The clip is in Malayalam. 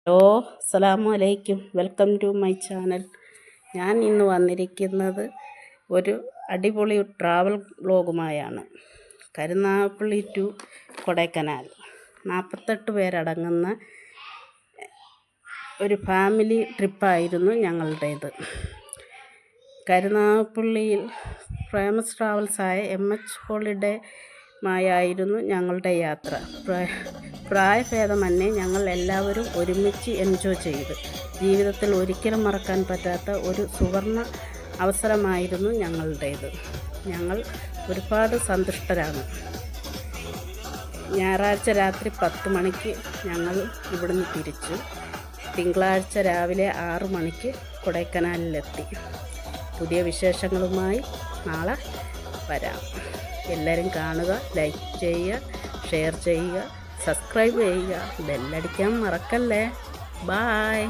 ഹലോ, അസ്സലാമു അലൈക്കും. Welcome to my channel. ഞാൻ ഇന്ന് വന്നിരിക്കുന്നത് ഒരു അടിപൊളി ട്രാവൽ വ്ലോഗുമായാണ്. കരുനാഗപ്പള്ളി ടു കൊടൈക്കനാൽ 48 പേരടങ്ങുന്ന ഒരു ഫാമിലി ട്രിപ്പായിരുന്നു ഞങ്ങളുടേത്. കരുനാഗപ്പള്ളിയിൽ ഫേമസ് ട്രാവൽസായ MH ഹോളിഡേ മായായിരുന്നു ഞങ്ങളുടെ യാത്ര. പ്രായഭേദമന്യേ ഞങ്ങൾ എല്ലാവരും ഒരുമിച്ച് എൻജോയ് ചെയ്തു. ജീവിതത്തിൽ ഒരിക്കലും മറക്കാൻ പറ്റാത്ത ഒരു സുവർണ അവസരമായിരുന്നു ഞങ്ങളുടേത്. ഞങ്ങൾ ഒരുപാട് സന്തുഷ്ടരാണ്. ഞായറാഴ്ച രാത്രി 10 മണിക്ക് ഞങ്ങൾ ഇവിടുന്ന് തിരിച്ചു. തിങ്കളാഴ്ച രാവിലെ 6 മണിക്ക് കൊടൈക്കനാലിലെത്തി. പുതിയ വിശേഷങ്ങളുമായി നാളെ വരാം. എല്ലാവരും കാണുക, ലൈക്ക് ചെയ്യുക, ഷെയർ ചെയ്യുക, സബ്സ്ക്രൈബ് ചെയ്യുക, ബെല്ലടിക്കാൻ മറക്കല്ലേ. ബായ്.